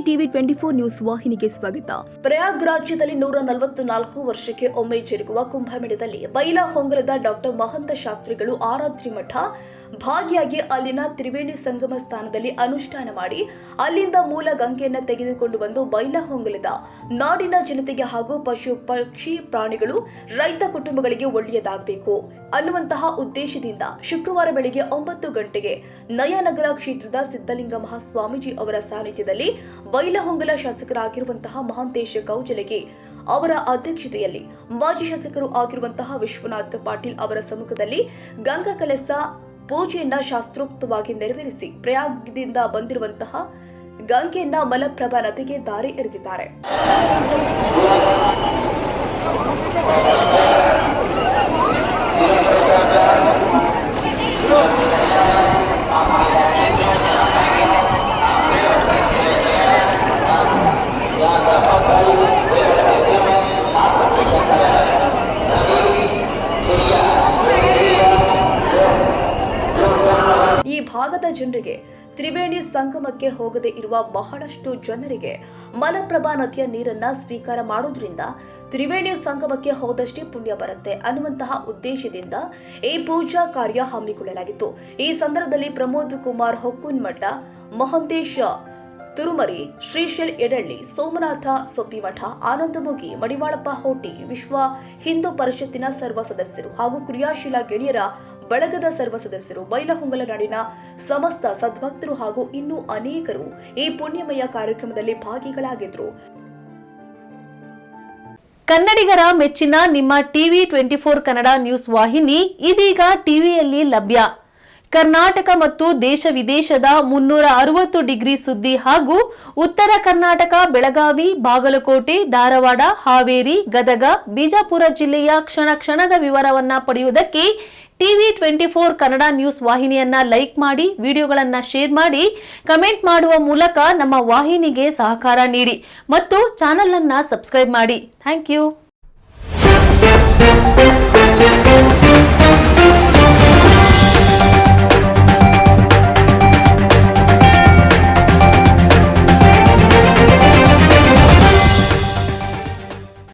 TV 24 news ವಾಹಿನಿಗೆ ಸ್ವಾಗತ. ಪ್ರಯಾಗ್ರಾಜ್ಯದಲ್ಲಿ 144 ವರ್ಷಕ್ಕೆ ಒಮ್ಮೆ ಜರುಗುವ ಕುಂಭಮೇಳದಲ್ಲಿ ಬೈಲಹೊಂಗಲದ ಡಾಕ್ಟರ್ ಮಹಂತ ಶಾಸ್ತ್ರಿಗಳು ಆರಾಧ್ಯ ಮಠ ಭಾಗಿಯಾಗಿ ಅಲ್ಲಿನ ತ್ರಿವೇಣಿ ಸಂಗಮ ಸ್ಥಾನದಲ್ಲಿ ಅನುಷ್ಠಾನ ಮಾಡಿ ಅಲ್ಲಿಂದ ಮೂಲ ಗಂಗೆಯನ್ನು ತೆಗೆದುಕೊಂಡು ಬಂದು ಬೈಲಹೊಂಗಲದ ನಾಡಿನ ಜನತೆಗೆ ಹಾಗೂ ಪಶು ಪಕ್ಷಿ ಪ್ರಾಣಿಗಳು ರೈತ ಕುಟುಂಬಗಳಿಗೆ ಒಳ್ಳೆಯದಾಗಬೇಕು ಅನ್ನುವಂತಹ ಉದ್ದೇಶದಿಂದ ಶುಕ್ರವಾರ ಬೆಳಗ್ಗೆ 9 ಗಂಟೆಗೆ ನಯನಗರ ಕ್ಷೇತ್ರದ ಸಿದ್ದಲಿಂಗ ಮಹಾಸ್ವಾಮೀಜಿ ಅವರ ಸಾನ್ನಿಧ್ಯದಲ್ಲಿ ಬೈಲಹೊಂಗಲ ಶಾಸಕರಾಗಿರುವಂತಹ ಮಹಾಂತೇಶ ಕೌಜಲಗಿ ಅವರ ಅಧ್ಯಕ್ಷತೆಯಲ್ಲಿ ಮಾಜಿ ಶಾಸಕರು ಆಗಿರುವಂತಹ ವಿಶ್ವನಾಥ್ ಪಾಟೀಲ್ ಅವರ ಸಮ್ಮುಖದಲ್ಲಿ ಗಂಗಾ ಕಳಸ ಪೂಜೆಯನ್ನ ಶಾಸ್ತ್ರೋಕ್ತವಾಗಿ ನೆರವೇರಿಸಿ ಪ್ರಯಾಗದಿಂದ ಬಂದಿರುವಂತಹ ಗಂಗೆಯನ್ನ ಮಲಪ್ರಭಾ ನದಿಗೆ ದಾರಿ ಎರೆದಿದ್ದಾರೆ. ಈ ಭಾಗದ ಜನರಿಗೆ ತ್ರಿವೇಣಿ ಸಂಗಮಕ್ಕೆ ಹೋಗದೆ ಇರುವ ಬಹಳಷ್ಟು ಜನರಿಗೆ ಮಲಪ್ರಭಾ ನದಿಯ ನೀರನ್ನ ಸ್ವೀಕಾರ ಮಾಡೋದ್ರಿಂದ ತ್ರಿವೇಣಿ ಸಂಗಮಕ್ಕೆ ಹೋದಷ್ಟೇ ಪುಣ್ಯ ಬರುತ್ತೆ ಅನ್ನುವಂತಹ ಉದ್ದೇಶದಿಂದ ಈ ಪೂಜಾ ಕಾರ್ಯ ಹಮ್ಮಿಕೊಳ್ಳಲಾಗಿತ್ತು. ಈ ಸಂದರ್ಭದಲ್ಲಿ ಪ್ರಮೋದ್ ಕುಮಾರ್ ಹೊಕ್ಕುನ್ಮಠ, ಮಹಂತೇಶ ತುರುಮರಿ, ಶ್ರೀಶೈಲ್ ಎಡಳ್ಳಿ, ಸೋಮನಾಥ ಸೊಪ್ಪಿಮಠ, ಆನಂದಮುಗಿ, ಮಡಿವಾಳಪ್ಪ ಹೋಟಿ, ವಿಶ್ವ ಹಿಂದೂ ಪರಿಷತ್ತಿನ ಸರ್ವ ಸದಸ್ಯರು ಹಾಗೂ ಕ್ರಿಯಾಶೀಲ ಗೆಳೆಯರ ಬಳಗದ ಸರ್ವ ಸದಸ್ಯರು, ಬೈಲಹೊಂಗಲ ನಾಡಿನ ಸಮಸ್ತ ಸದ್ಭಕ್ತರು ಹಾಗೂ ಇನ್ನೂ ಅನೇಕರು ಈ ಪುಣ್ಯಮಯ ಕಾರ್ಯಕ್ರಮದಲ್ಲಿ ಭಾಗಿಗಳಾಗಿದ್ರು. ಕನ್ನಡಿಗರ ಮೆಚ್ಚಿನ ನಿಮ್ಮ ಟಿವಿ 24 ಕನ್ನಡ ನ್ಯೂಸ್ ವಾಹಿನಿ ಇದೀಗ ಟಿವಿಯಲ್ಲಿ ಲಭ್ಯ. ಕರ್ನಾಟಕ ಮತ್ತು ದೇಶ ವಿದೇಶದ 360 ಡಿಗ್ರಿ ಸುದ್ದಿ ಹಾಗೂ ಉತ್ತರ ಕರ್ನಾಟಕ, ಬೆಳಗಾವಿ, ಬಾಗಲಕೋಟೆ, ಧಾರವಾಡ, ಹಾವೇರಿ, ಗದಗ, ಬಿಜಾಪುರ ಜಿಲ್ಲೆಯ ಕ್ಷಣ ಕ್ಷಣದ ವಿವರವನ್ನ ಪಡೆಯುವುದಕ್ಕೆ ಟಿವಿ 24 ಕನ್ನಡ ನ್ಯೂಸ್ ವಾಹಿನಿಯನ್ನ ಲೈಕ್ ಮಾಡಿ, ವಿಡಿಯೋಗಳನ್ನ ಶೇರ್ ಮಾಡಿ, ಕಮೆಂಟ್ ಮಾಡುವ ಮೂಲಕ ನಮ್ಮ ವಾಹಿನಿಗೆ ಸಹಕಾರ ನೀಡಿ ಮತ್ತು ಚಾನೆಲ್ ಅನ್ನ ಸಬ್ಸ್ಕ್ರೈಬ್ ಮಾಡಿ. Thank you.